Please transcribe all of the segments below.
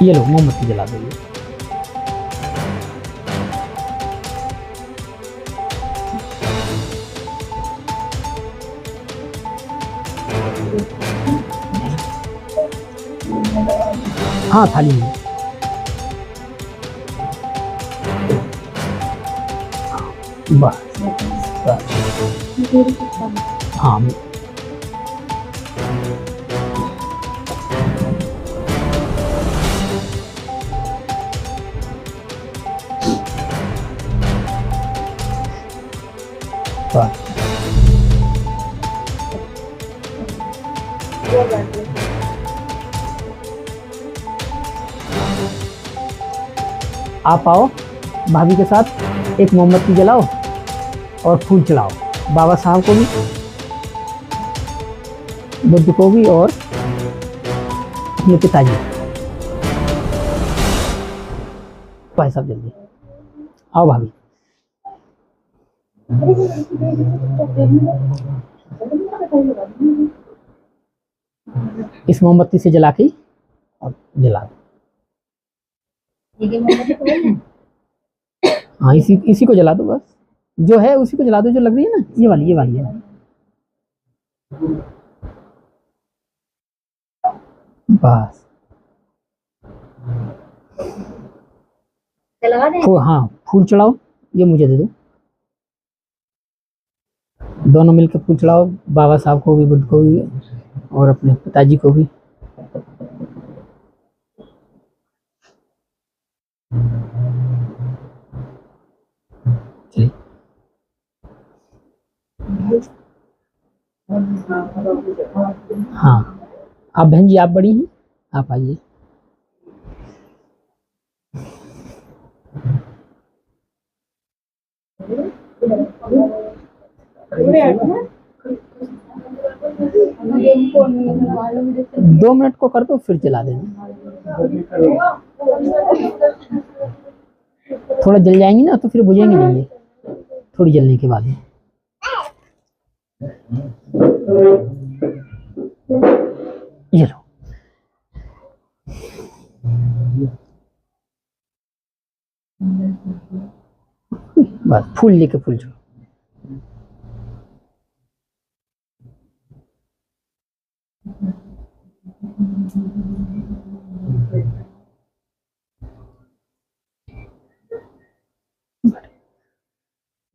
ये लो मोमबत्ती जला दो। ये हाँ थाली में। बस बस हाँ बस। आप आओ भाभी के साथ, एक मोमबत्ती जलाओ और फूल चढ़ाओ बाबा साहब को भी, बुद्ध को भी और अपने पिताजी। भाई साहब जल्दी आओ भाभी। इस मोमबत्ती से जला के और जला दो। हाँ इसी को जला दो, बस जो है उसी को जला दो, जो लग रही है ना, ये वाली है। बस हाँ फूल चढ़ाओ, ये मुझे दे दो। दोनों मिलकर फूल चढ़ाओ, बाबा साहब को भी, बुद्ध को भी और अपने पिताजी को भी। चलिए हाँ आप बहन जी, आप बड़ी हैं, आप आइए। दो मिनट को कर दो, फिर जला देना। थोड़ा जल जाएंगी ना तो फिर बुझेंगी नहीं ये, थोड़ी जलने के बाद। ये लो बस, फूल लेके फूल चढ़ो।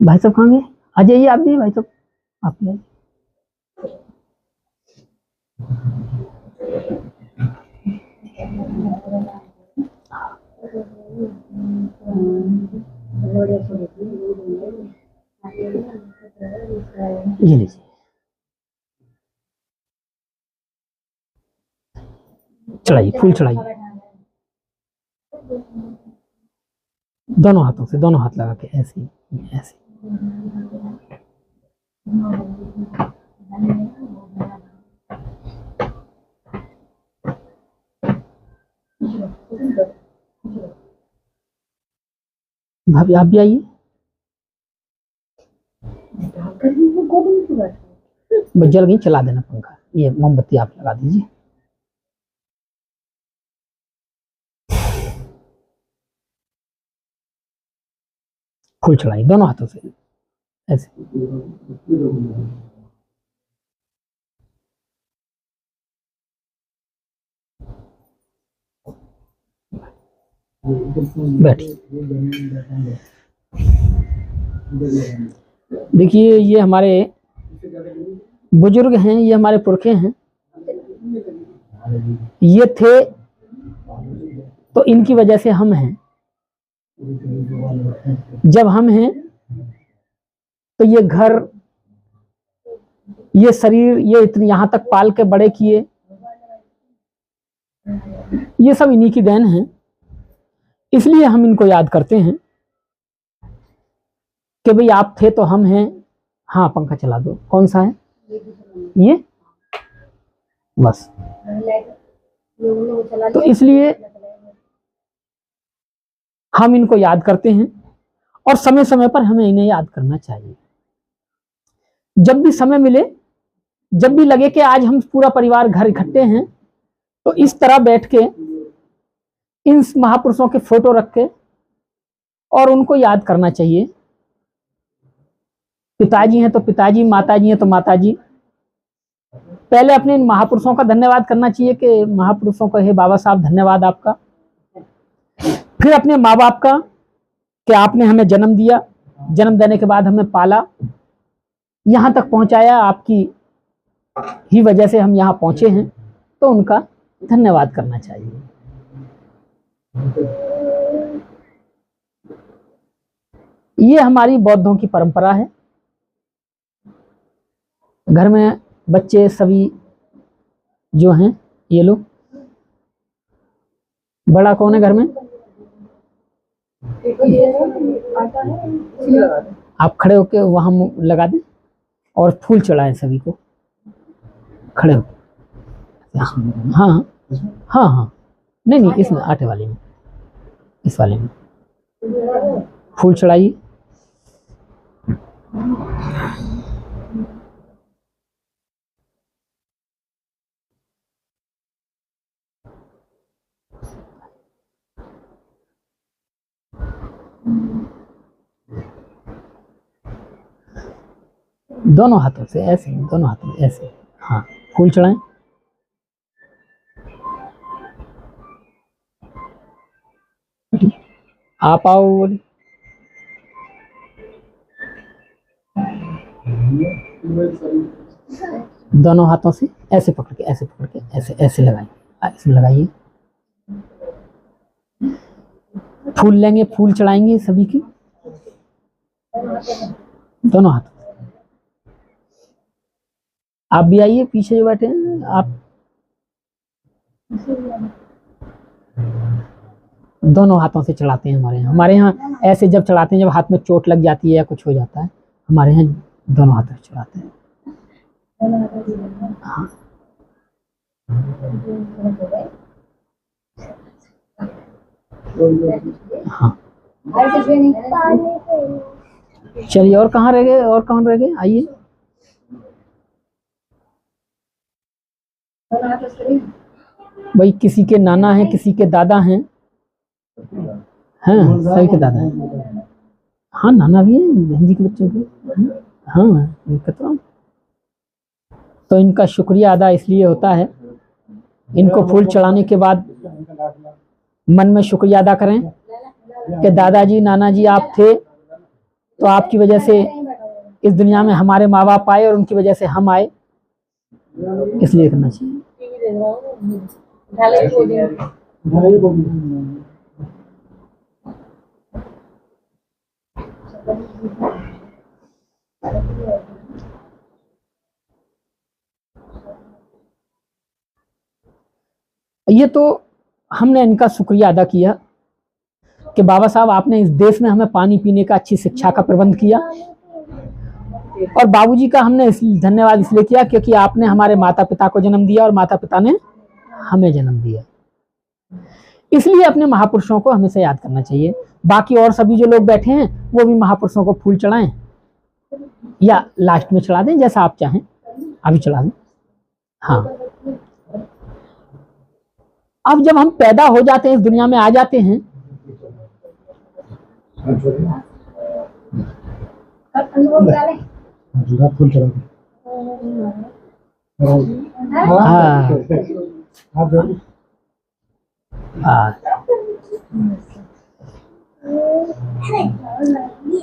भाई साहब कहाँ गए? आ जाइए आप भी भाई साहब, आप भी। ये लीजिए, चढ़ाइए, फूल चढ़ाइए, दोनों हाथों से, दोनों हाथ लगा के ऐसे ऐसे। भाभी आप भी आइए। जल गई, चला देना पंखा। ये मोमबत्ती आप लगा दीजिए। फूल चढ़ाइए दोनों हाथों से ऐसे। बैठिए। देखिए ये हमारे बुजुर्ग हैं, ये हमारे पुरखे हैं, ये थे तो इनकी वजह से हम हैं। जब हम हैं तो ये घर, ये शरीर, ये इतने यहां तक पाल के बड़े किए, ये सब इन्हीं की देन है। इसलिए हम इनको याद करते हैं कि भाई आप थे तो हम हैं। हाँ पंखा चला दो। कौन सा है ये? बस। तो इसलिए हम इनको याद करते हैं और समय समय पर हमें इन्हें याद करना चाहिए। जब भी समय मिले, जब भी लगे कि आज हम पूरा परिवार घर इकट्ठे हैं, तो इस तरह बैठ के इन महापुरुषों के फोटो रख के और उनको याद करना चाहिए। पिताजी हैं तो पिताजी, माताजी हैं तो माताजी। पहले अपने इन महापुरुषों का धन्यवाद करना चाहिए कि महापुरुषों का, हे बाबा साहब धन्यवाद आपका। फिर अपने माँ बाप का कि आपने हमें जन्म दिया, जन्म देने के बाद हमें पाला, यहाँ तक पहुँचाया, आपकी ही वजह से हम यहाँ पहुँचे हैं, तो उनका धन्यवाद करना चाहिए। ये हमारी बौद्धों की परंपरा है। घर में बच्चे सभी जो हैं, ये लोग, बड़ा कौन है घर में? आप खड़े होके वहां लगा दें और फूल चढ़ाएं सभी को, खड़े हो। हाँ हाँ हाँ, नहीं इसमें आटे वाले में, इस वाले में फूल चढ़ाइए। दोनों हाथों से ऐसे, दोनों हाथों से ऐसे, हाँ फूल चढ़ाएं। आप आओ बोले। दोनों हाथों से ऐसे पकड़ के, ऐसे पकड़ के, ऐसे ऐसे लगाइए, इसमें लगाइए। फूल लेंगे, फूल चढ़ाएंगे सभी की, दोनों हाथों। आप भी आइए, पीछे जो बैठे हैं आप, दोनों हाथों से चढ़ाते हैं। हमारे यहाँ ऐसे जब चढ़ाते हैं, जब हाथ में चोट लग जाती है या कुछ हो जाता है, हमारे यहाँ दोनों हाथों से चढ़ाते हैं। हाँ हाँ, चलिए। और कहाँ रह गए, और कौन रह गए? आइए। भाई किसी के नाना हैं, किसी के दादा हैं, हाँ सभी के दादा हैं। हाँ नाना भी है बहन जी के बच्चों के। हाँ तो इनका शुक्रिया अदा इसलिए होता है, इनको फूल चढ़ाने के बाद मन में शुक्रिया अदा करें कि दादाजी नाना जी आप थे, तो आपकी वजह से इस दुनिया में हमारे माँ बाप आए और उनकी वजह से हम आए, इसलिए करना चाहिए। ये तो हमने इनका शुक्रिया अदा किया कि बाबा साहब आपने इस देश में हमें पानी पीने का, अच्छी शिक्षा का प्रबंध किया। और बाबूजी का हमने धन्यवाद इसलिए किया क्योंकि आपने हमारे माता पिता को जन्म दिया और माता पिता ने हमें जन्म दिया। इसलिए अपने महापुरुषों को हमेशा याद करना चाहिए। बाकी और सभी जो लोग बैठे हैं वो भी महापुरुषों को फूल चढ़ाएं या लास्ट में चढ़ा दें, जैसा आप चाहें, अभी चढ़ा दें। हाँ, अब जब हम पैदा हो जाते हैं, इस दुनिया में आ जाते हैं, फूल चढ़ा दें।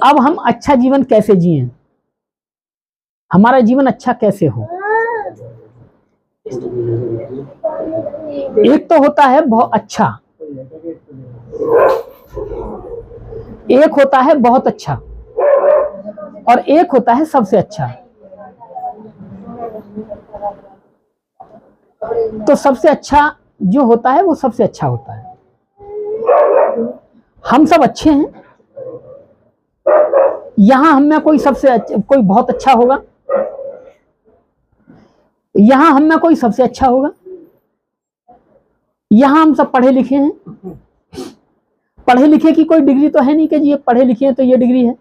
अब हम अच्छा जीवन कैसे जिएं, हमारा जीवन अच्छा कैसे हो? एक तो होता है बहुत अच्छा, एक होता है बहुत अच्छा, और एक होता है सबसे अच्छा। तो सबसे अच्छा जो होता है वो सबसे अच्छा होता है। हम सब अच्छे हैं, यहां हम में कोई कोई बहुत अच्छा होगा, यहां हम में कोई सबसे अच्छा होगा। यहां हम सब पढ़े लिखे हैं, पढ़े लिखे की कोई डिग्री तो है नहीं कि जी ये पढ़े लिखे हैं तो ये डिग्री है।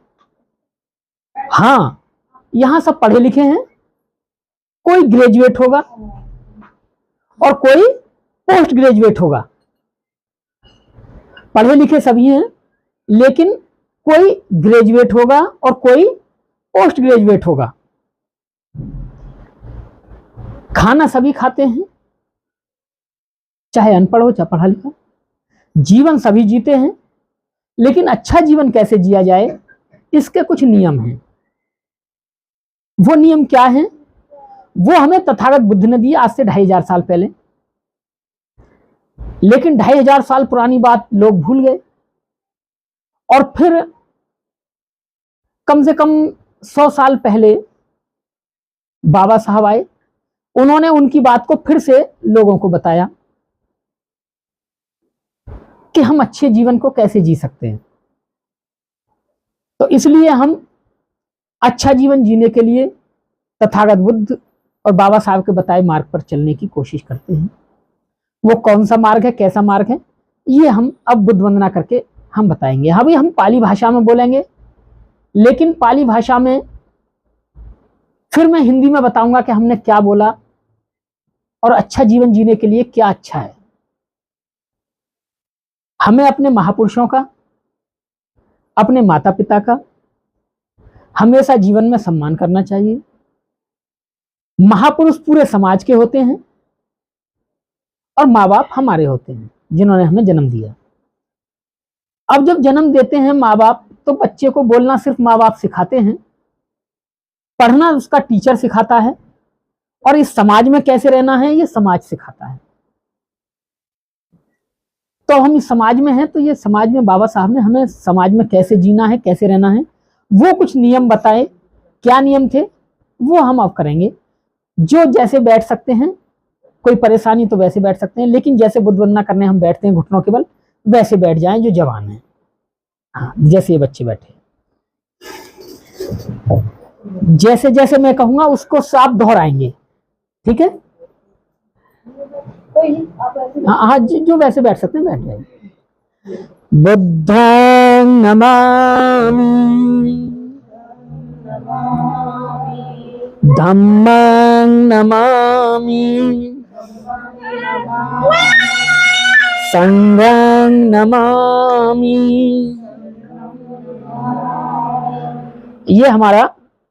हाँ, यहां सब पढ़े लिखे हैं, कोई ग्रेजुएट होगा और कोई पोस्ट ग्रेजुएट होगा। पढ़े लिखे सभी हैं, लेकिन कोई ग्रेजुएट होगा और कोई पोस्ट ग्रेजुएट होगा। खाना सभी खाते हैं, चाहे अनपढ़ हो चाहे पढ़ा लिखा। जीवन सभी जीते हैं, लेकिन अच्छा जीवन कैसे जिया जाए इसके कुछ नियम हैं। वो नियम क्या हैं? वो हमें तथागत बुद्ध ने दिए आज से 2500 साल पहले। लेकिन 2500 साल पुरानी बात लोग भूल गए, और फिर कम से कम 100 साल पहले बाबा साहब आए, उन्होंने उनकी बात को फिर से लोगों को बताया कि हम अच्छे जीवन को कैसे जी सकते हैं। तो इसलिए हम अच्छा जीवन जीने के लिए तथागत बुद्ध और बाबा साहब के बताए मार्ग पर चलने की कोशिश करते हैं। वो कौन सा मार्ग है, कैसा मार्ग है, ये हम अब बुद्ध वंदना करके हम बताएंगे। अभी हम पाली भाषा में बोलेंगे, लेकिन पाली भाषा में फिर मैं हिंदी में बताऊंगा कि हमने क्या बोला और अच्छा जीवन जीने के लिए क्या अच्छा है। हमें अपने महापुरुषों का, अपने माता पिता का हमेशा जीवन में सम्मान करना चाहिए। महापुरुष पूरे समाज के होते हैं और माँ बाप हमारे होते हैं जिन्होंने हमें जन्म दिया। अब जब जन्म देते हैं माँ बाप, तो बच्चे को बोलना सिर्फ माँ बाप सिखाते हैं, पढ़ना उसका टीचर सिखाता है, और इस समाज में कैसे रहना है ये समाज सिखाता है। तो हम इस समाज में हैं, तो ये समाज में बाबा साहब ने हमें समाज में कैसे जीना है, कैसे रहना है, वो कुछ नियम बताए। क्या नियम थे वो हम अब करेंगे। जो जैसे बैठ सकते हैं, कोई परेशानी तो वैसे बैठ सकते हैं, लेकिन जैसे बुद्ध वंदना करने हम बैठते हैं घुटनों के बल, वैसे बैठ जाएं जो जवान हैं। हाँ, जैसे ये बच्चे बैठे, जैसे जैसे मैं कहूंगा उसको साफ दोहराएंगे, ठीक है? हाँ, जो वैसे बैठ सकते हैं बैठ जाएंगे। बुद्धं नमामि, धम्मं नमामि, संघं नमामि। ये हमारा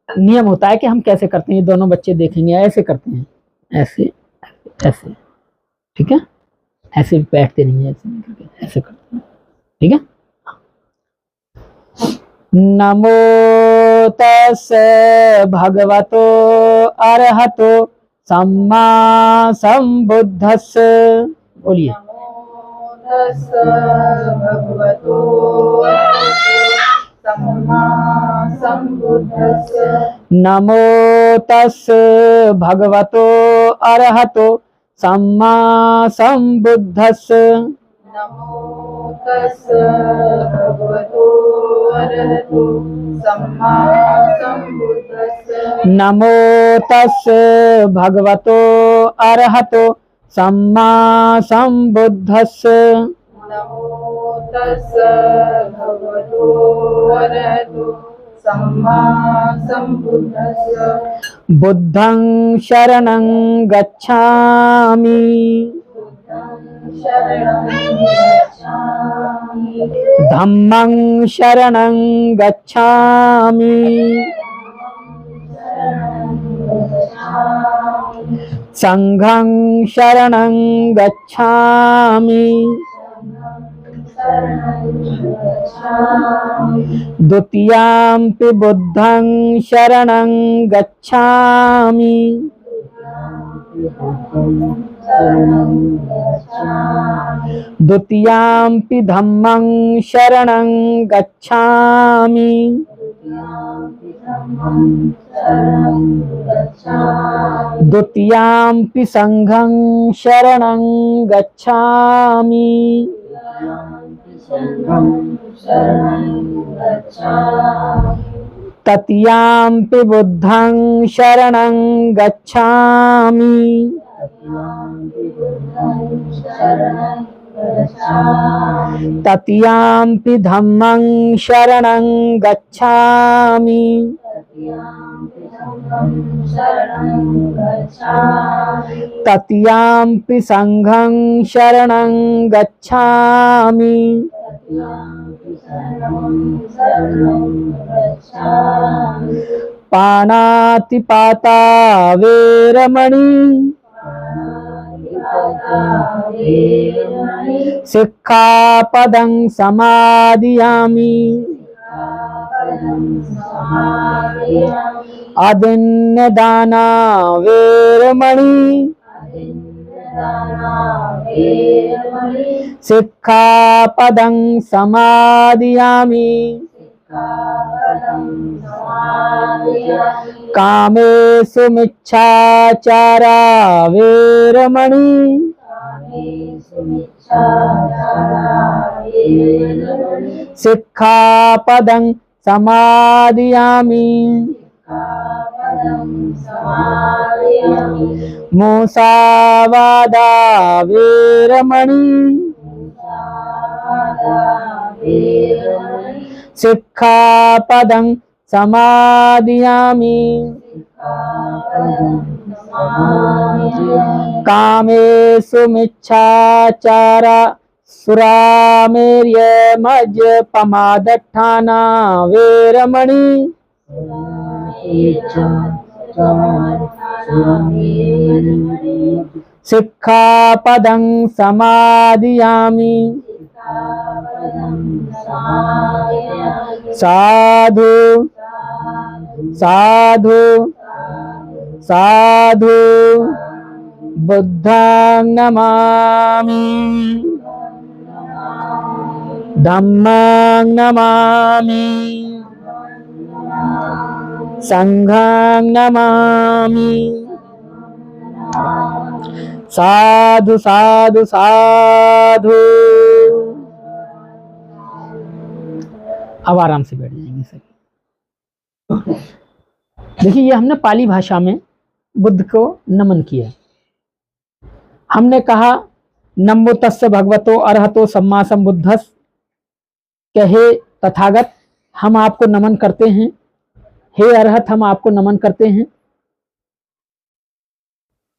नियम होता है कि हम कैसे करते हैं। ये दोनों बच्चे देखेंगे, ऐसे करते हैं, ऐसे ऐसे, ठीक है? ऐसे बैठते नहीं है, ऐसे करते हैं, ठीक है? नमो तस्से भगवतो अरहतो सम्मा संबुद्धस्स। बोलिए। नमो तस्से भगवतो अरहतो सम्मा संबुद्धस्स। नमो तस्से भगवतो अरहतो सम्मा संबुद्धस्स। नमो तस्से भगवतो अरहतो सम्मा संबुद्धस्स। नमो तस्से भगवतो अरहतो सम्मा संबुद्धस्स। बुद्धं शरणं गच्छामि, धम्मं शरणं गच्छामि, संघं शरणं गच्छामि, द्वितीयाम्पि बुद्धं शरणं गच्छामि, द्वितीयाम्पि धम्मं शरणं गच्छामि, द्वितीयाम्पि संघं शरणं गच्छामि, तृतीयाम्पि बुद्धं शरणं गच्छामि, तृतीयाम्पि धम्मं शरणं गच्छामि, तृतीयाम्पि संघं शरणं गच्छामि, तृतीयाम्पि शरणं गच्छामि। पाणातिपाता वेरमणि प्राणातिपाता वेरमणि सिक्खापदं समादियामि। सिक्खापदं समादयामि। अदिन्नदाना वेरमणि अदिन्नदाना वेरमणि सिक्खापदं समादियामि। सिक्खापदं समादयामि। कामेषु मिच्छाचारा वेरमणि कामेषु मिच्छाचारा वेरमणि सिक्खापदं समादियामि। सिक्खापदं समादयामि। मुसावादा वेरमणि मुसावादा वेरमणि सिक्खापदं समादियामि। सिक्खापदं समादयामि। कामेषु मिच्छाचारा सुरामेर्यमज्यपमादट्ठाना वेरमणि सिक्खापदं समादियामि। साधु साधु साधु बुद्धं नमामि धम्मं नमामि संघं नमामि। साधु साधु साधु। अब आराम से बैठ जाएंगे सभी। देखिए, ये हमने पाली भाषा में बुद्ध को नमन किया। हमने कहा नमो तस्य भगवतो अरहतो सम्मा संबुद्धस्, कहे तथागत हम आपको नमन करते हैं, हे अरहत हम आपको नमन करते हैं,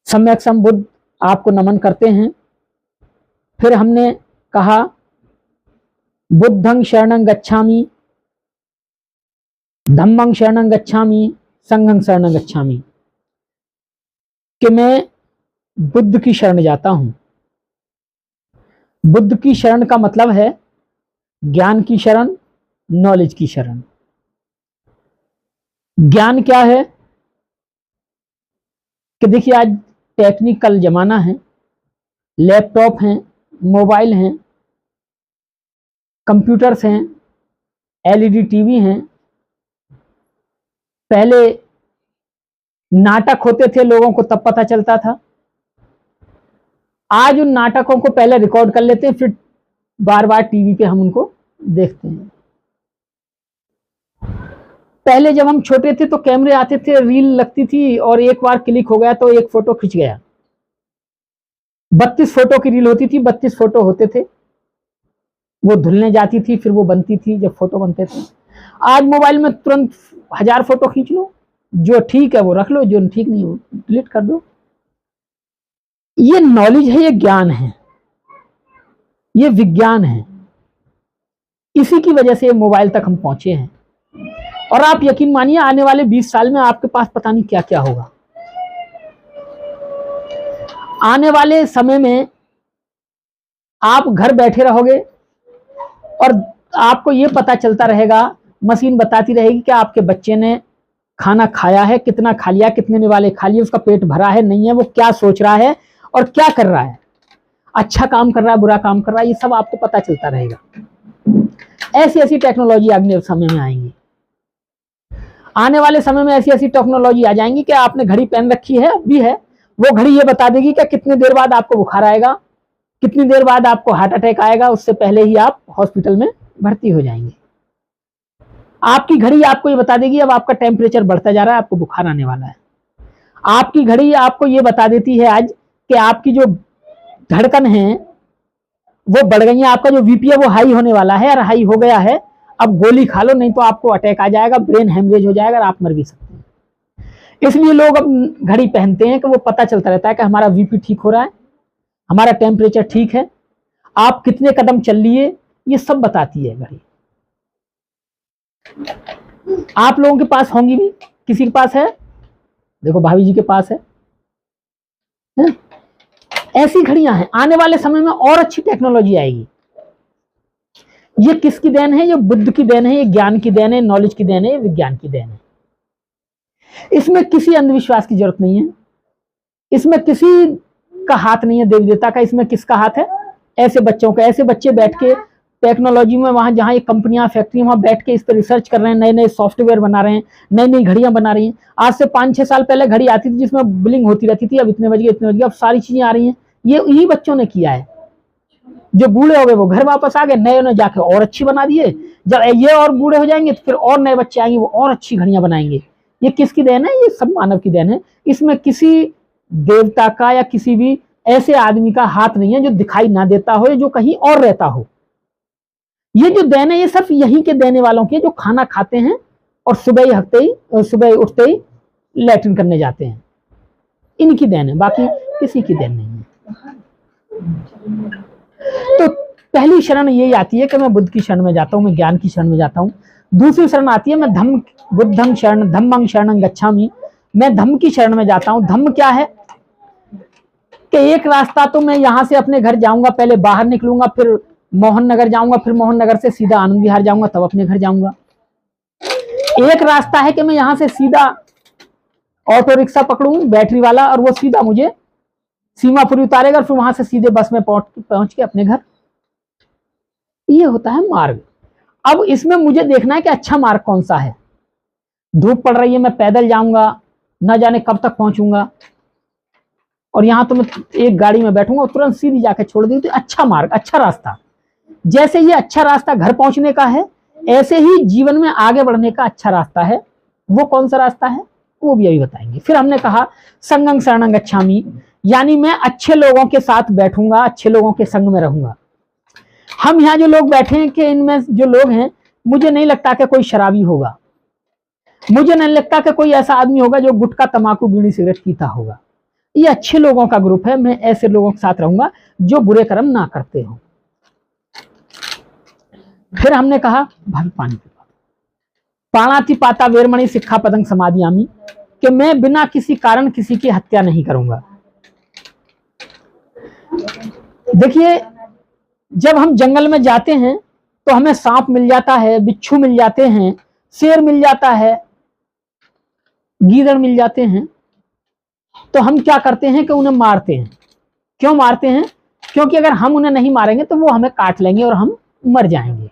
सम्यक संबुद्ध आपको नमन करते हैं। फिर हमने कहा बुद्धं शरणं गच्छामि, धम्मं शरणं गच्छामि, संघं शरणं गच्छामि, कि मैं बुद्ध की शरण जाता हूं। बुद्ध की शरण का मतलब है ज्ञान की शरण, नॉलेज की शरण। ज्ञान क्या है कि देखिए, आज टेक्निकल जमाना है, लैपटॉप हैं, मोबाइल हैं, कंप्यूटर्स हैं, एलईडी टीवी हैं। पहले नाटक होते थे, लोगों को तब पता चलता था। आज उन नाटकों को पहले रिकॉर्ड कर लेते हैं, फिर बार बार टीवी पे हम उनको देखते हैं। पहले जब हम छोटे थे तो कैमरे आते थे, रील लगती थी और एक बार क्लिक हो गया तो एक फोटो खिंच गया। 32 फोटो की रील होती थी, 32 फोटो होते थे, वो धुलने जाती थी, फिर वो बनती थी जब फोटो बनते थे। आज मोबाइल में तुरंत 1000 फोटो खींच लो, जो ठीक है वो रख लो, जो ठीक नहीं वो डिलीट कर दो। ये नॉलेज है, ये ज्ञान है, ये विज्ञान है। इसी की वजह से ये मोबाइल तक हम पहुंचे हैं। और आप यकीन मानिए, आने वाले 20 साल में आपके पास पता नहीं क्या क्या होगा। आने वाले समय में आप घर बैठे रहोगे और आपको ये पता चलता रहेगा, मशीन बताती रहेगी कि आपके बच्चे ने खाना खाया है, कितना खा लिया, कितने निवाले खा लिए, उसका पेट भरा है नहीं है, वो क्या सोच रहा है और क्या कर रहा है, अच्छा काम कर रहा है, बुरा काम कर रहा है, ये सब आपको पता चलता रहेगा। ऐसी ऐसी टेक्नोलॉजी अगले समय में आएंगी। आने वाले समय में ऐसी ऐसी टेक्नोलॉजी आ जाएंगी कि आपने घड़ी पहन रखी है, अब भी है, वो घड़ी ये बता देगी कि कितनी देर बाद आपको बुखार आएगा, कितनी देर बाद आपको हार्ट अटैक आएगा, उससे पहले ही आप हॉस्पिटल में भर्ती हो जाएंगे। आपकी घड़ी आपको ये बता देगी अब आपका टेम्परेचर बढ़ता जा रहा है, आपको बुखार आने वाला है। आपकी घड़ी आपको ये बता देती है आज कि आपकी जो धड़कन है वो बढ़ गई है, आपका जो बीपी है वो हाई होने वाला है और हाई हो गया है, अब गोली खा लो नहीं तो आपको अटैक आ जाएगा, ब्रेन हेमरेज हो जाएगा और आप मर भी सकते हैं। इसलिए लोग अब घड़ी पहनते हैं कि वो पता चलता रहता है कि हमारा बीपी ठीक हो रहा है, हमारा टेम्परेचर ठीक है, आप कितने कदम चल लिए ये सब बताती है घड़ी। आप लोगों के पास होंगी भी, किसी के पास है? देखो भाभी जी के पास है। ऐसी घड़ियां हैं। आने वाले समय में और अच्छी टेक्नोलॉजी आएगी। ये किसकी देन है? ये बुद्ध की देन है, ये ज्ञान की देन है, नॉलेज की देन है, ये विज्ञान की देन है। इसमें किसी अंधविश्वास की जरूरत नहीं है, इसमें किसी का हाथ नहीं है देवी देवता का। इसमें किसका हाथ है? ऐसे बच्चों का। ऐसे बच्चे बैठ के टेक्नोलॉजी में, वहां जहां ये कंपनियां फैक्ट्री, वहां बैठ के इस पर रिसर्च कर रहे हैं, नए नए सॉफ्टवेयर बना रहे हैं, नई नई घड़ियां बना रही हैं। आज से 5-6 साल पहले घड़ी आती थी जिसमें बिलिंग होती रहती थी, अब इतने बज गए इतने बज गए, अब सारी चीजें आ रही हैं। ये यही बच्चों ने किया है। जो बूढ़े हो गए वो घर वापस आ गए, नए ने जाके और अच्छी बना दिए। जब ये और बूढ़े हो जाएंगे तो फिर और नए बच्चे आएंगे, वो और अच्छी घड़ियां बनाएंगे। ये किसकी देन है? ये सब मानव की देन है। इसमें किसी देवता का या किसी भी ऐसे आदमी का हाथ नहीं है जो दिखाई ना देता हो या जो कहीं और रहता हो। ये जो देन है ये सिर्फ यहीं के देने वालों की है, जो खाना खाते हैं और सुबह उठते ही लैट्रिन करने जाते हैं। इनकी देन है, बाकी किसी की देन नहीं है। तो पहली शरण यही आती है कि मैं बुद्ध की शरण में जाता हूं, मैं ज्ञान की शरण में जाता हूं। दूसरी शरण आती है मैं बुद्धं शरण धम्मं शरणं गच्छामि, मैं धम्म की शरण में जाता हूं। धम्म क्या है? कि एक रास्ता तो मैं यहां से अपने घर जाऊंगा, पहले बाहर निकलूंगा, फिर मोहन नगर जाऊंगा, फिर मोहन नगर से सीधा आनंद विहार जाऊंगा, तब अपने घर जाऊंगा। एक रास्ता है कि मैं यहां से सीधा ऑटो रिक्शा पकड़ूं बैटरी वाला, और वो सीधा मुझे सीमापुरी उतारेगा, फिर वहां से सीधे बस में पहुंच के अपने घर। ये होता है मार्ग। अब इसमें मुझे देखना है कि अच्छा मार्ग कौन सा है। धूप पड़ रही है, मैं पैदल जाऊंगा, न जाने कब तक पहुंचूंगा, और यहां तो मैं एक गाड़ी में बैठूंगा और तुरंत सीधी जाके छोड़ दूंगी। तो अच्छा मार्ग, अच्छा रास्ता। जैसे ये अच्छा रास्ता घर पहुंचने का है, ऐसे ही जीवन में आगे बढ़ने का अच्छा रास्ता है। वो कौन सा रास्ता है वो भी अभी बताएंगे। फिर हमने कहा संगं शरणं गच्छामि, यानी मैं अच्छे लोगों के साथ बैठूंगा, अच्छे लोगों के संग में रहूंगा। हम यहाँ जो लोग बैठे हैं कि इनमें जो लोग हैं, मुझे नहीं लगता कि कोई शराबी होगा, मुझे नहीं लगता कि कोई ऐसा आदमी होगा जो गुटखा तंबाकू बीड़ी सिगरेट पीता होगा। ये अच्छे लोगों का ग्रुप है। मैं ऐसे लोगों के साथ रहूंगा जो बुरे कर्म ना करते हो। फिर हमने कहा भाभी पानी पीवा, पाणातिपाता वेरमणि सिक्खापदं समादियामि, कि मैं बिना किसी कारण किसी की हत्या नहीं करूंगा। देखिए, जब हम जंगल में जाते हैं तो हमें सांप मिल जाता है, बिच्छू मिल जाते हैं, शेर मिल जाता है, गीदड़ मिल जाते हैं, तो हम क्या करते हैं कि उन्हें मारते हैं। क्यों मारते हैं? क्योंकि अगर हम उन्हें नहीं मारेंगे तो वो हमें काट लेंगे और हम मर जाएंगे।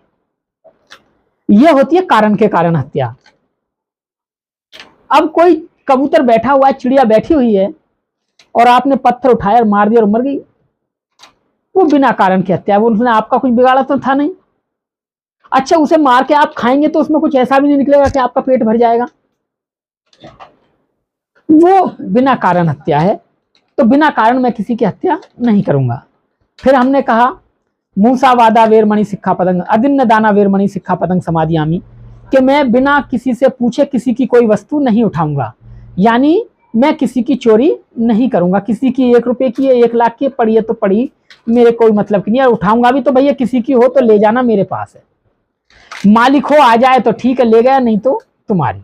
यह होती है कारण के कारण हत्या। अब कोई कबूतर बैठा हुआ है, चिड़िया बैठी हुई है, और आपने पत्थर उठाया और मार दिया और मर गई, वो बिना कारण की हत्या। वो उसने आपका कुछ बिगाड़ा तो था नहीं। अच्छा, उसे मार के आप खाएंगे तो उसमें कुछ ऐसा भी नहीं निकलेगा कि आपका पेट भर जाएगा। वो बिना कारण हत्या है। तो बिना कारण मैं किसी की हत्या नहीं करूंगा। फिर हमने कहा मूसावादा वेरमणि सिक्खापदं अदिन्न दाना वेरमणि सिक्खापदं समादियामि, कि मैं बिना किसी से पूछे किसी की कोई वस्तु नहीं उठाऊंगा। यानी मैं किसी की चोरी नहीं करूंगा। किसी की 1 रुपए की है, 1 लाख की पड़ी है तो पड़ी, मेरे कोई मतलब की नहीं है। उठाऊंगा भी तो भैया किसी की हो तो ले जाना, मेरे पास है। मालिक हो आ जाए तो ठीक है, ले गया, नहीं तो तुम्हारी।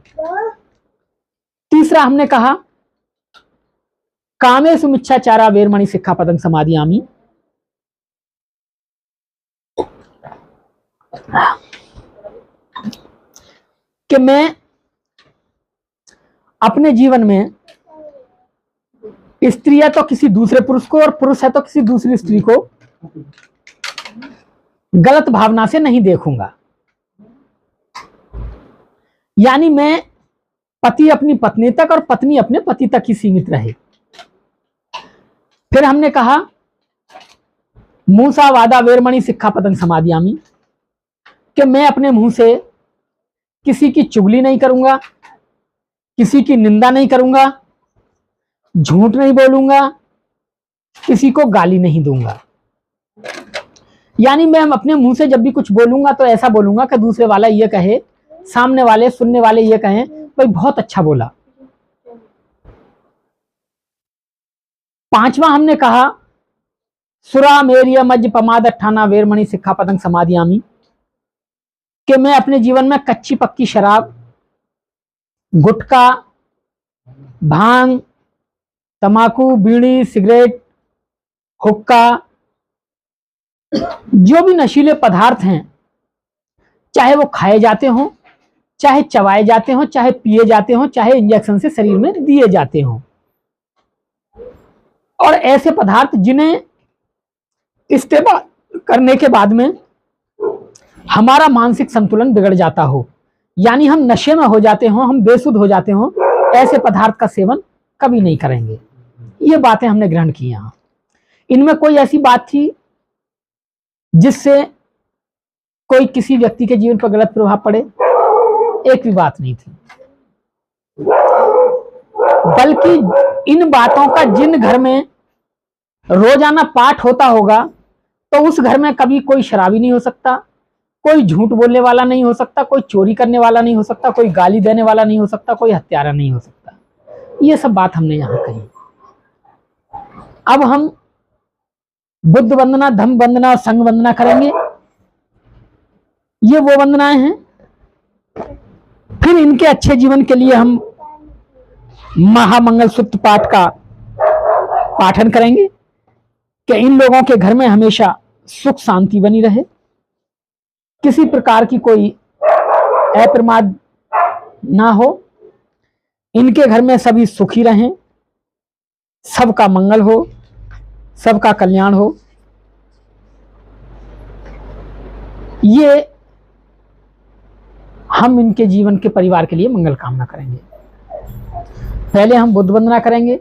तीसरा हमने कहा कामेषु मिच्छाचारा वेरमणि सिक्खापदं समादियामि, कि मैं अपने जीवन में स्त्री है तो किसी दूसरे पुरुष को, और पुरुष है तो किसी दूसरी स्त्री को गलत भावना से नहीं देखूंगा। यानी मैं पति अपनी पत्नी तक और पत्नी अपने पति तक ही सीमित रहे। फिर हमने कहा मूसावादा वेरमणि सिक्खापदं समादियामि, कि मैं अपने मुंह से किसी की चुगली नहीं करूंगा, किसी की निंदा नहीं करूंगा, झूठ नहीं बोलूंगा, किसी को गाली नहीं दूंगा। यानी मैं अपने मुंह से जब भी कुछ बोलूंगा तो ऐसा बोलूंगा कि दूसरे वाला ये कहे, सामने वाले सुनने वाले ये कहें भाई बहुत अच्छा बोला। पांचवा हमने कहा सुरा मेरिय मज्ज पमाद अट्ठाना वेरमणि सिक्खापदं समादियामी, कि मैं अपने जीवन में कच्ची पक्की शराब, गुटखा, भांग, तमाकू, बीड़ी, सिगरेट, हुक्का, जो भी नशीले पदार्थ हैं, चाहे वो खाए जाते हों, चाहे चबाए जाते हों, चाहे पिए जाते हों, चाहे इंजेक्शन से शरीर में दिए जाते हों, और ऐसे पदार्थ जिन्हें इस्तेमाल करने के बाद में हमारा मानसिक संतुलन बिगड़ जाता हो, यानी हम नशे में हो जाते हो, हम बेसुध हो जाते हो, ऐसे पदार्थ का सेवन कभी नहीं करेंगे। ये बातें हमने ग्रहण की। यहां इनमें कोई ऐसी बात थी जिससे कोई किसी व्यक्ति के जीवन पर गलत प्रभाव पड़े? एक भी बात नहीं थी। बल्कि इन बातों का जिन घर में रोजाना पाठ होता होगा, तो उस घर में कभी कोई शराबी नहीं हो सकता, कोई झूठ बोलने वाला नहीं हो सकता, कोई चोरी करने वाला नहीं हो सकता, कोई गाली देने वाला नहीं हो सकता, कोई हत्यारा नहीं हो सकता। ये सब बात हमने यहां कही। अब हम बुद्ध वंदना, धम्म वंदना और संघ वंदना करेंगे। ये वो वंदनाएं हैं। फिर इनके अच्छे जीवन के लिए हम महामंगल सूत्र पाठ का पाठन करेंगे कि इन लोगों के घर में हमेशा सुख शांति बनी रहे, किसी प्रकार की कोई अप्रमाद ना हो, इनके घर में सभी सुखी रहें, सबका मंगल हो, सबका कल्याण हो। ये हम इनके जीवन के परिवार के लिए मंगल कामना करेंगे। पहले हम बुद्ध वंदना करेंगे।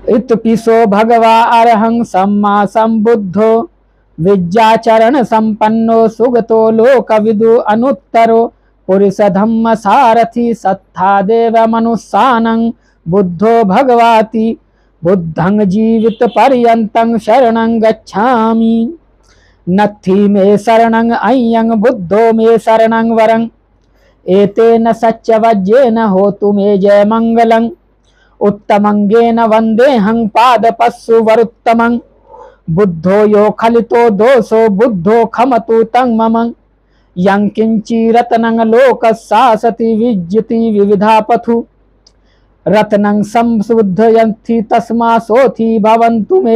इत्पिसो भगवा अरहं सम्मा संबुद्धो विद्याचरण संपन्नो सुगतो लोकविदु अनुत्तरो पुरुष धम्म सारथि सत्था देव मनुष्यानं बुद्धो भगवाति बुद्धं जीवित पर्यन्तं शरणं गच्छामि। नत्थि मे शरणं अय्यं बुद्धो मे शरणं वरं एतेन सच्चवज्जेन होतु मे जय मंगलं उत्तमंगेन वंदेहं पादपस्सु वरुत्तमं बुद्धो यो खलितो दोषो बुद्धो खमतु तं ममं यं किंचिरत्नं लोकस्सासति विज्यति विविधा पथु रत्नं संशुद्धयन्ति तस्मा सोथि भवन्तु मे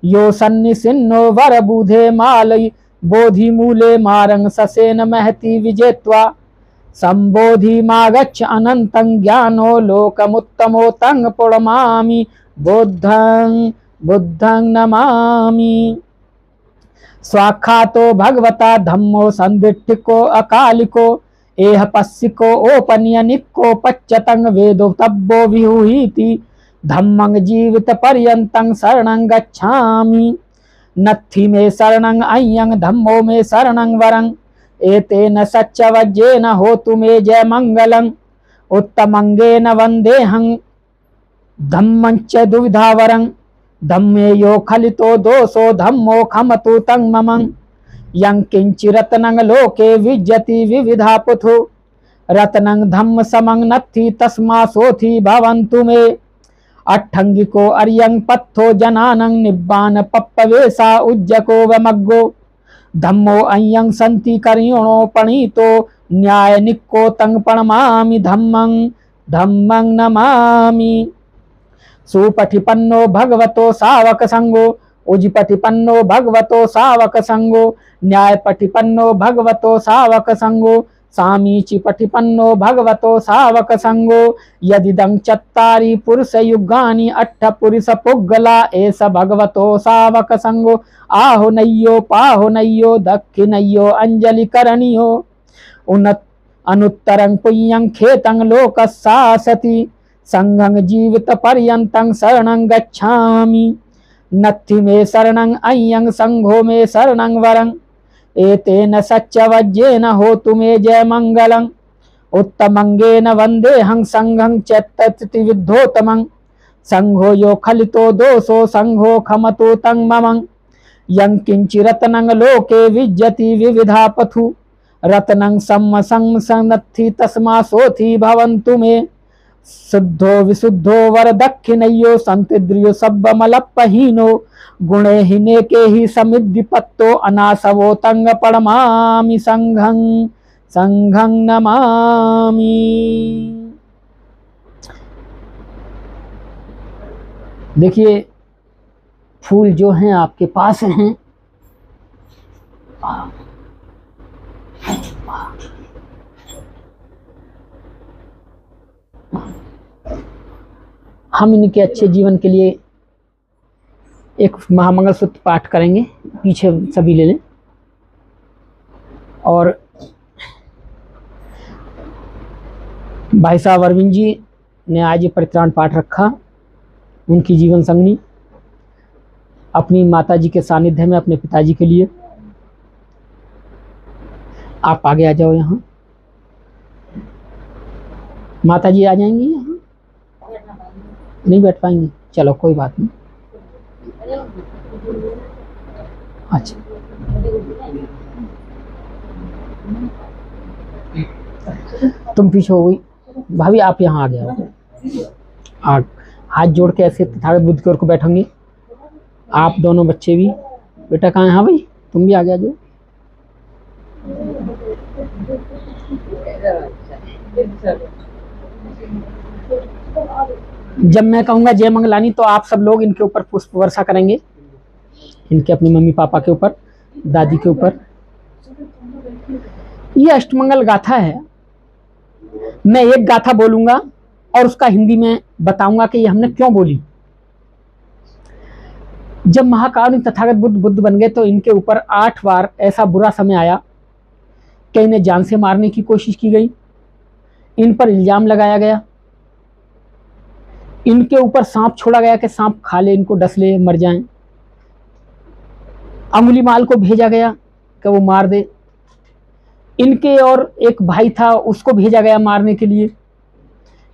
यो सन्निसिन्नो वरबुधे मालय बोधि मूले मारं ससेन महति विजेत्वा संबोधि मागच्छ अनंतं ज्ञानो लोकमुत्तमो तं पुरमामि बुद्धं बुद्धं नमामि। स्वाख्यातो भगवता धम्मो संदिट्ठिको अकालिको एह पस्सिको ओपनियनिको पच्चतं वेदो तब्बो विहुहीति धम्मं जीवित पर्यन्तं शरणं गच्छामि। नत्थि मे शरणं अय्यं धम्मो मे शरणं वरं एतेन सच्चवज्जेन होतु मे जय मंगलं उत्तमंगेन वंदेहं धम्मं च दुविधा वरं धम्मे यो खलितो दोषो धम्मो खमतु तं ममं यं किंचिरत्नं लोके विज्यति विविधा पुथु रत्नं धम्म समं नत्थि तस्मा सोथि भवन्तु मे अट्ठंगिको अर्यं पत्थो जनानं निब्बान पप्पवेसा उज्जको वमग्गो धम्मो अय्यं संति कर्युणो पणितो न्यायनिको तं प्रणमामि धम्मं धम्मं नमामि। सुपठिपन्नो भगवतो सावक संगो उजिपठिपन्नो भगवतो सावक संगो न्यायपठिपन्नो भगवतो सावक संगो सामीचि पठिपन्नो भगवतो सावक संगो यदिदं चत्तारि पुरुष युगानि अट्ठ पुरुष पुग्गला एष भगवतो सावक संगो आहो नय्यो पाहो नय्यो दक्षिणय्यो अंजलि करणियो उन्नत अनुत्तरं पुण्यं खेतं लोकस्सासति संघं जीवित पर्यन्तं शरणं गच्छामि। नत्थि मे शरणं अय्यं संघो मे शरणं वरं एतेन सच्चवज्जेन होतु मे जय मंगलं उत्तमंगेन वंदेहं संघं चेत्तति विद्धोत्तमं संघो यो खलितो दोषो संघो खमतु तं ममं यं किंचिरत्नं लोके विज्यति विविधा पथु रत्नं सम्म संग नत्थि तस्मा सोथि भवन्तु मे शुद्धो विशुद्धो वर दक्षिणयो संतिद्रियो सब्बमलपहीनो गुणे हिने के ही समिद्धि पत्तो अनासवो तंग पड़मामि संघं संघं नमामि। देखिए फूल जो हैं आपके पास हैं, हम इनके अच्छे जीवन के लिए एक महामंगल सूत्र पाठ करेंगे, पीछे सभी ले लें। और भाई साहब अरविंद जी ने आज ये परित्राण पाठ रखा, उनकी जीवन संगनी अपनी माता जी के सानिध्य में अपने पिताजी के लिए। आप आगे आ जाओ, यहाँ माता जी आ जाएंगी, यहाँ नहीं बैठ पाएंगी, चलो कोई बात नहीं। अच्छा तुम पीछे हो गई भाभी, आप यहाँ आ गए। हाथ जोड़ के ऐसे तथागत बुद्ध की ओर को बैठोगे। आप दोनों बच्चे भी, बेटा कहाँ है? हाँ भाई तुम भी आ गया जो। जब मैं कहूँगा जय मंगलानी तो आप सब लोग इनके ऊपर पुष्प वर्षा करेंगे, इनके अपनी मम्मी पापा के ऊपर, दादी के ऊपर। ये अष्टमंगल गाथा है। मैं एक गाथा बोलूंगा और उसका हिंदी में बताऊंगा कि ये हमने क्यों बोली। जब महाकाल तथागत बुद्ध बन गए तो इनके ऊपर 8 बार ऐसा बुरा समय आया कि इन्हें जान से मारने की कोशिश की गई, इन पर इल्जाम लगाया गया, इनके ऊपर सांप छोड़ा गया कि सांप खा ले इनको, डस ले मर जाएं। अंगुलीमाल को भेजा गया कि वो मार दे। इनके और एक भाई था, उसको भेजा गया मारने के लिए।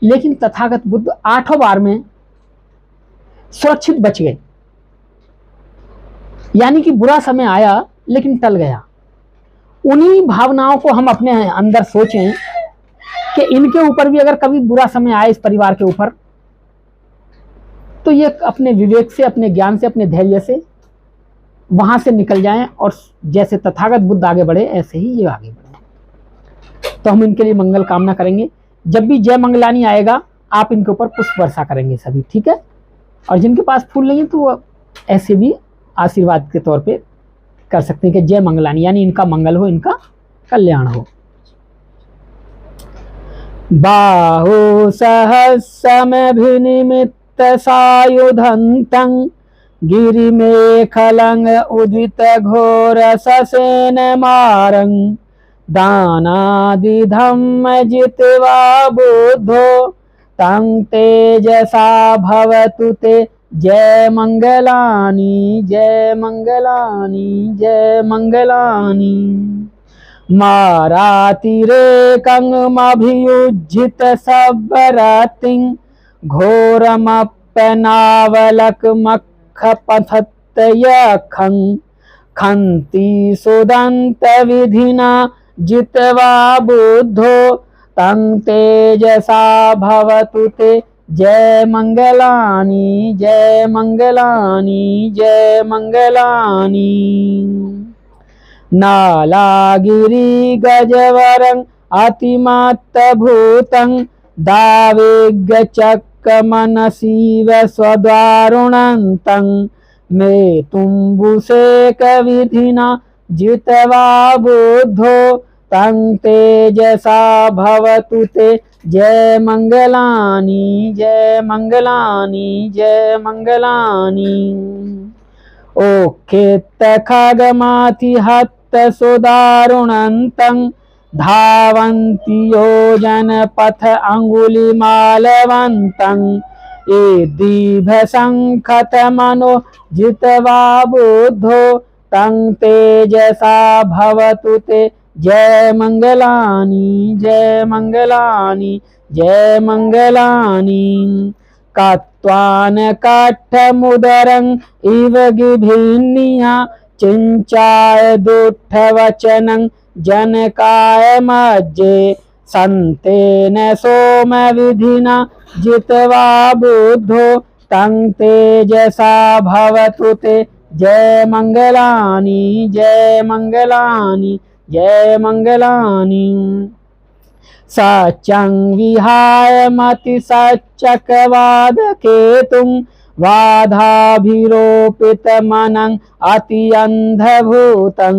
लेकिन तथागत बुद्ध 8 बार में सुरक्षित बच गए, यानी कि बुरा समय आया लेकिन टल गया। उन्हीं भावनाओं को हम अपने अंदर सोचें कि इनके ऊपर भी अगर कभी बुरा समय आए इस परिवार के ऊपर, तो ये अपने विवेक से, अपने ज्ञान से, अपने धैर्य से वहां से निकल जाएं और जैसे तथागत बुद्ध आगे बढ़े ऐसे ही ये आगे बढ़े। तो हम इनके लिए मंगल कामना करेंगे। जब भी जय मंगलानी आएगा आप इनके ऊपर पुष्प वर्षा करेंगे सभी, ठीक है? और जिनके पास फूल नहीं है तो वो ऐसे भी आशीर्वाद के तौर पे कर सकते हैं कि जय मंगलानी, यानी इनका मंगल हो, इनका कल्याण हो। बाहु सहस्रमभिनिमित्त सायुधन्तं गिरिमेखलं उदित घोर ससेन मारं दानादिधम्म जित्वा बुद्धो तं तेजसा भवतु ते जय मंगलानी, जय मंगलानी, जय मंगलानी। मारातिरेकमभियुज्जित सब्बरतिं घोरमप्यनावलकमखपथत्यखं खन्ति सुदन्त विधिना जित्वा बुद्धो तं तेजसा भवतु ते जय मंगलानी, जय मंगलानी, जय मंगलानी। नालागिरि गजवरं अतिमात्तभूतं दावेग्गचक्रमनसीव स्वदारुणन्तं मे तुम्बुसेकविधिना जित्वा बुद्धो तं तेजसा भवतु ते जय मंगलानी, जय मंगलानी, जय मंगलानी। ओखेत्त खगमाति हत्त सुदारुणन्तं धावन्ति योजन पथ अंगुलिमालवन्तं ये दीर्घसंखत मनो जित्वा बुद्धो तं तेजसा भवतु ते जय मंगलानी, जय मंगलानी, जय मंगलानी। कत्वान काठमुदरं इव गिभिन्निया चिंचाय दुष्टवचनं जनकाय मज्जे संतेन सोम विधिना जित्वा बुद्धो तं तेजसा भवतु ते जय मंगलानि जय मंगलानि जय मंगलानि। सचं विहाय मति सच्चकवाद केतुं वाधाभिरोपित मनं अति अंधभूतं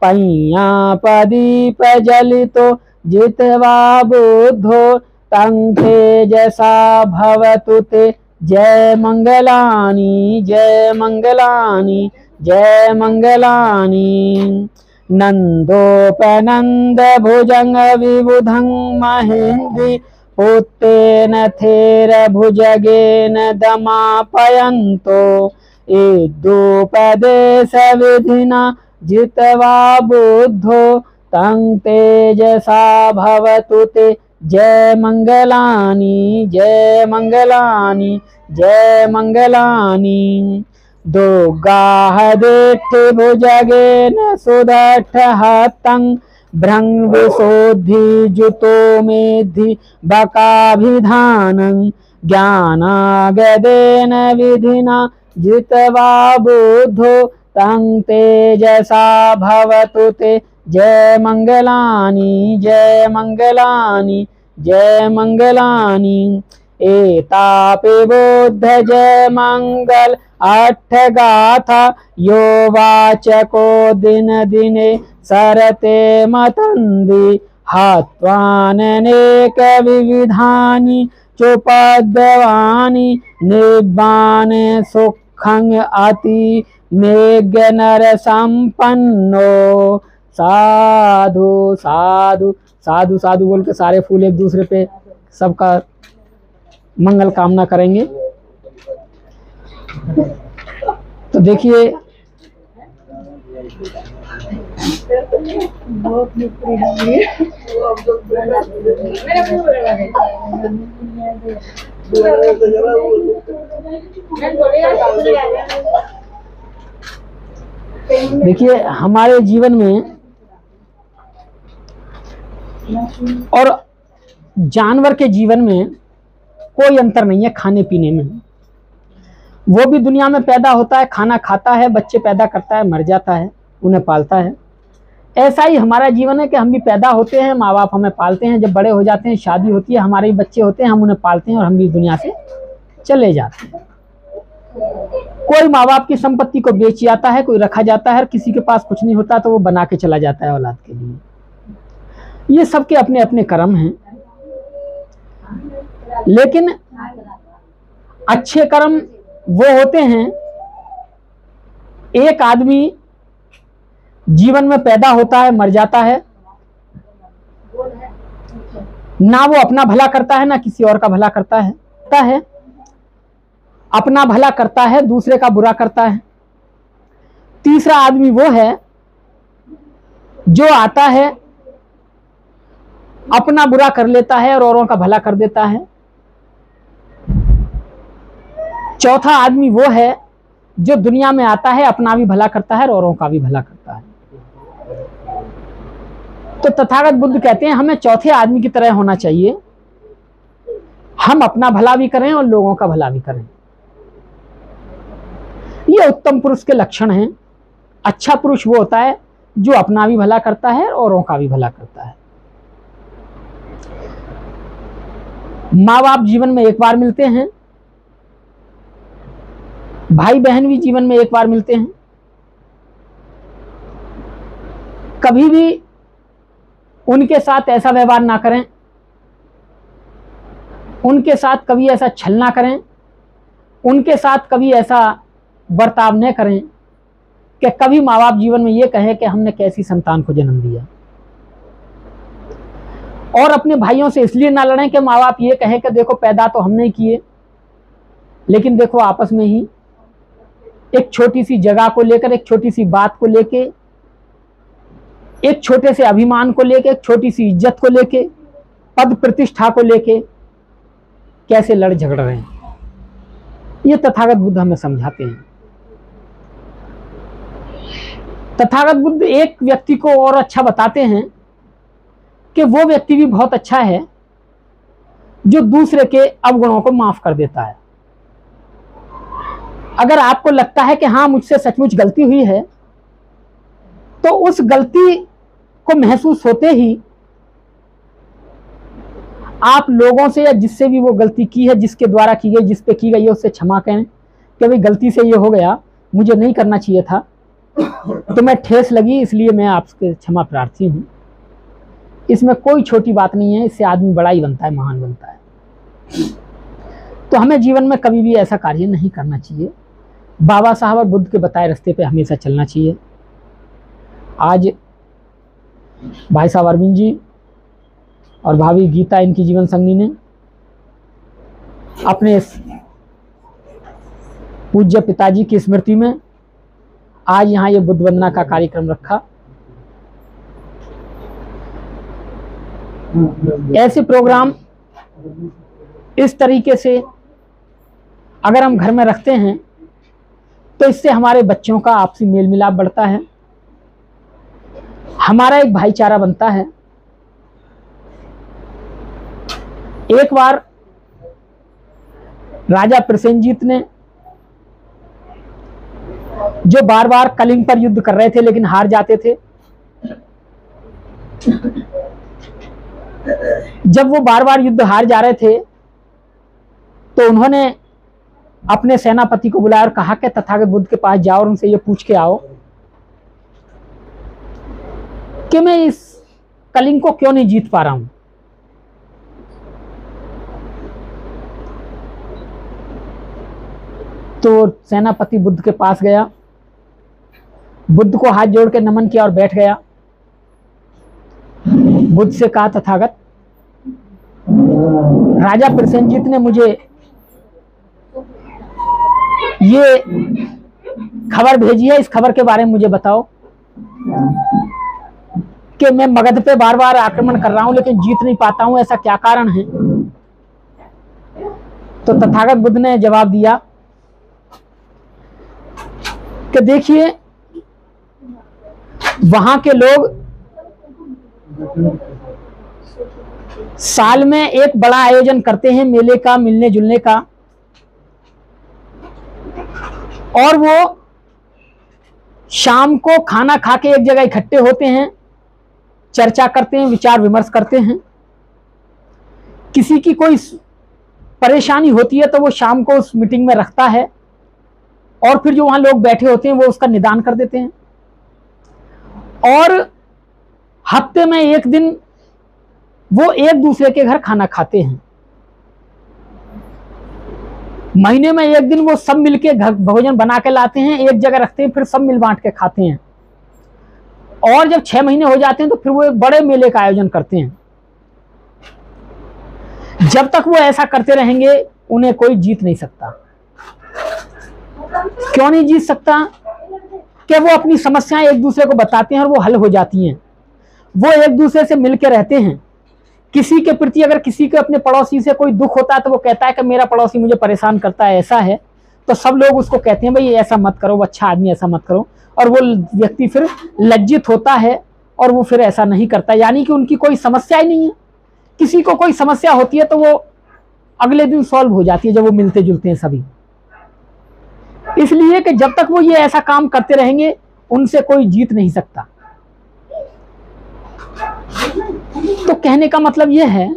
पय्यापदीप जलितो जित्वा बुद्धो तं तेजसा भवतु ते जय मंगलानि जय मंगलानि जय मंगलानि। नंदोपनंद भुजंग विबुधं महेन्द्रि पुत्तेन थेर भुजगेन दमापयन्तो इदुपदेश विधिना जित्वा बुद्धो तं तेजसा भवतु ते जय मंगलानि जय मंगलानि जय मंगलानि। दुर्गाह देठे भुजगेन सुदठ हतं भ्रंग विशोद्धि जुतो मेधि बकाभिधानं ज्ञानागदेन विधिना जित्वा बुद्धो तं तेजसा भवतु ते जय मंगलानि जय मंगलानि जय मंगलानि। एतापि बुद्ध जय मंगल अट्ठ गाथा यो वाचको दिन दिने सरते मतंदी हत्वाननेक विविधानि चोपद्रवानि निब्बान सुखं अति मेघ नर संपन्नो। साधु साधु साधु साधु बोल के सारे फूल एक दूसरे पे सबका मंगल कामना करेंगे। तो देखिए देखिए हमारे जीवन में और जानवर के जीवन में कोई अंतर नहीं है खाने पीने में। वो भी दुनिया में पैदा होता है, खाना खाता है, बच्चे पैदा करता है, मर जाता है, उन्हें पालता है। ऐसा ही हमारा जीवन है कि हम भी पैदा होते हैं, माँ बाप हमें पालते हैं, जब बड़े हो जाते हैं, शादी होती है, हमारे भी बच्चे होते हैं, हम उन्हें पालते हैं और हम भी दुनिया से चले जाते हैं। कोई माँ बाप की संपत्ति को बेच जाता है, कोई रखा जाता है, किसी के पास कुछ नहीं होता तो वो बना के चला जाता है औलाद के लिए। ये सबके अपने अपने कर्म हैं, लेकिन अच्छे कर्म वो होते हैं। एक आदमी जीवन में पैदा होता है, मर जाता है, ना वो अपना भला करता है ना किसी और का भला करता है, अपना भला करता है, दूसरे का बुरा करता है। तीसरा आदमी वो है जो आता है, अपना बुरा कर लेता है और औरों का भला कर देता है। चौथा आदमी वो है जो दुनिया में आता है, अपना भी भला करता है और औरों का भी भला करता है। तो तथागत बुद्ध कहते हैं हमें चौथे आदमी की तरह होना चाहिए, हम अपना भला भी करें और लोगों का भला भी करें। ये उत्तम पुरुष के लक्षण हैं। अच्छा पुरुष वो होता है जो अपना भी भला करता है और औरों का भी भला करता है। माँ बाप जीवन में एक बार मिलते हैं, भाई बहन भी जीवन में एक बार मिलते हैं। कभी भी उनके साथ ऐसा व्यवहार ना करें, उनके साथ कभी ऐसा छल ना करें, उनके साथ कभी ऐसा बर्ताव न करें कि कभी माँ बाप जीवन में ये कहे कि हमने कैसी संतान को जन्म दिया। और अपने भाइयों से इसलिए ना लड़ें कि माँ बाप ये कहे कि देखो पैदा तो हमने किए, लेकिन देखो आपस में ही एक छोटी सी जगह को लेकर, एक छोटी सी बात को लेके, एक छोटे से अभिमान को लेके, एक छोटी सी इज्जत को लेके, पद प्रतिष्ठा को लेके कैसे लड़ झगड़ रहे हैं। ये तथागत बुद्ध हमें समझाते हैं। तथागत बुद्ध एक व्यक्ति को और अच्छा बताते हैं कि वो व्यक्ति भी बहुत अच्छा है जो दूसरे के अवगुणों को माफ कर देता है। अगर आपको लगता है कि हाँ मुझसे सचमुच गलती हुई है, तो उस गलती को महसूस होते ही आप लोगों से या जिससे भी वो गलती की है, जिसके द्वारा की गई, जिस पे की गई है, उससे क्षमा करें कि भाई गलती से ये हो गया, मुझे नहीं करना चाहिए था, तो मैं ठेस लगी इसलिए मैं आपसे क्षमा प्रार्थी हूं। इसमें कोई छोटी बात नहीं है, इससे आदमी बड़ा ही बनता है, महान बनता है। तो हमें जीवन में कभी भी ऐसा कार्य नहीं करना चाहिए। बाबा साहब और बुद्ध के बताए रास्ते पे हमेशा चलना चाहिए। आज भाई साहब अरविंद जी और भाभी गीता, इनकी जीवन संगनी ने अपने पूज्य पिताजी की स्मृति में आज यहाँ ये बुद्ध वंदना का कार्यक्रम रखा। ऐसे प्रोग्राम इस तरीके से अगर हम घर में रखते हैं तो इससे हमारे बच्चों का आपसी मेल मिलाप बढ़ता है, हमारा एक भाईचारा बनता है। एक बार राजा प्रसेनजीत ने, जो बार बार कलिंग पर युद्ध कर रहे थे लेकिन हार जाते थे, जब वो बार बार युद्ध हार जा रहे थे तो उन्होंने अपने सेनापति को बुलाया और कहा कि तथागत बुद्ध के पास जाओ और उनसे ये पूछ के आओ कि मैं इस कलिंग को क्यों नहीं जीत पा रहा हूं। तो सेनापति बुद्ध के पास गया, बुद्ध को हाथ जोड़ के नमन किया और बैठ गया। बुद्ध से कहा, तथागत, राजा प्रसेनजीत ने मुझे ये खबर भेजी है, इस खबर के बारे में मुझे बताओ कि मैं मगध पे बार बार आक्रमण कर रहा हूं लेकिन जीत नहीं पाता हूं, ऐसा क्या कारण है। तो तथागत बुद्ध ने जवाब दिया कि देखिए, वहां के लोग साल में एक बड़ा आयोजन करते हैं मेले का, मिलने जुलने का, और वो शाम को खाना खा के एक जगह इकट्ठे होते हैं, चर्चा करते हैं, विचार विमर्श करते हैं। किसी की कोई परेशानी होती है तो वो शाम को उस मीटिंग में रखता है और फिर जो वहां लोग बैठे होते हैं वो उसका निदान कर देते हैं। और हफ्ते में एक दिन वो एक दूसरे के घर खाना खाते हैं। महीने में एक दिन वो सब मिलके घर भोजन बना के लाते हैं, एक जगह रखते हैं, फिर सब मिल बांट के खाते हैं। और जब 6 महीने हो जाते हैं तो फिर वो एक बड़े मेले का आयोजन करते हैं। जब तक वो ऐसा करते रहेंगे उन्हें कोई जीत नहीं सकता। क्यों नहीं जीत सकता? कि वो अपनी समस्याएं एक दूसरे को बताते हैं और वो हल हो जाती हैं। वो एक दूसरे से मिलकर रहते हैं। किसी के प्रति अगर किसी के अपने पड़ोसी से कोई दुख होता है तो वो कहता है कि मेरा पड़ोसी मुझे परेशान करता है, ऐसा है, तो सब लोग उसको कहते हैं भाई ऐसा मत करो, वो अच्छा आदमी, ऐसा मत करो। और वो व्यक्ति फिर लज्जित होता है और वो फिर ऐसा नहीं करता, यानी कि उनकी कोई समस्या ही नहीं है। किसी को कोई समस्या होती है तो वो अगले दिन सॉल्व हो जाती है जब वो मिलते जुलते हैं सभी। इसलिए कि जब तक वो ये ऐसा काम करते रहेंगे उनसे कोई जीत नहीं सकता। तो कहने का मतलब ये है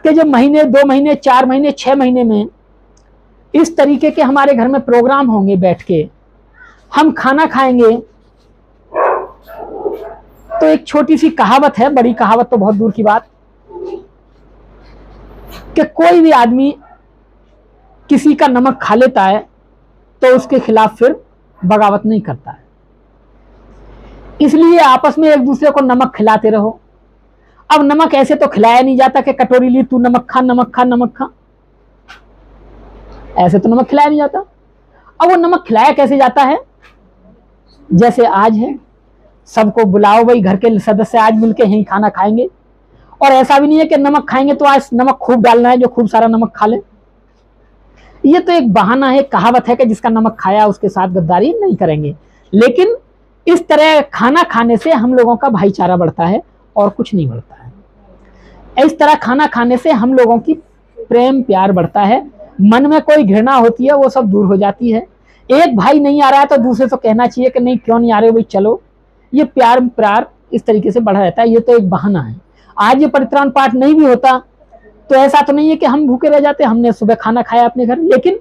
कि जब महीने, 2 महीने, 4 महीने, 6 महीने में इस तरीके के हमारे घर में प्रोग्राम होंगे, बैठ के हम खाना खाएंगे, तो एक छोटी सी कहावत है, बड़ी कहावत तो बहुत दूर की बात, कि कोई भी आदमी किसी का नमक खा लेता है तो उसके खिलाफ फिर बगावत नहीं करता है। इसलिए आपस में एक दूसरे को नमक खिलाते रहो। अब नमक ऐसे तो खिलाया नहीं जाता कि कटोरी ली, तू नमक खा, नमक खा, नमक खा, ऐसे तो नमक खिलाया नहीं जाता। अब वो नमक खिलाया कैसे जाता है? जैसे आज है, सबको बुलाओ, भाई घर के सदस्य आज मिलके यहीं खाना खाएंगे, और ऐसा भी नहीं है कि नमक खाएंगे तो आज नमक खूब डालना है, जो खूब सारा नमक खा ले। ये तो एक बहाना है, कहावत है कि जिसका नमक खाया उसके साथ गद्दारी नहीं करेंगे। लेकिन इस तरह खाना खाने से हम लोगों का भाईचारा बढ़ता है और कुछ नहीं बढ़ता है। इस तरह खाना खाने से हम लोगों की प्रेम प्यार बढ़ता है, मन में कोई घृणा होती है वो सब दूर हो जाती है। एक भाई नहीं आ रहा है तो दूसरे को कहना चाहिए कि नहीं क्यों नहीं आ रहे भाई, चलो। ये प्यार प्यार इस तरीके से बढ़ा रहता है। ये तो एक बहाना है। आज ये परित्राण पाठ नहीं भी होता तो ऐसा तो नहीं है कि हम भूखे रह जाते, हमने सुबह खाना खाया अपने घर, लेकिन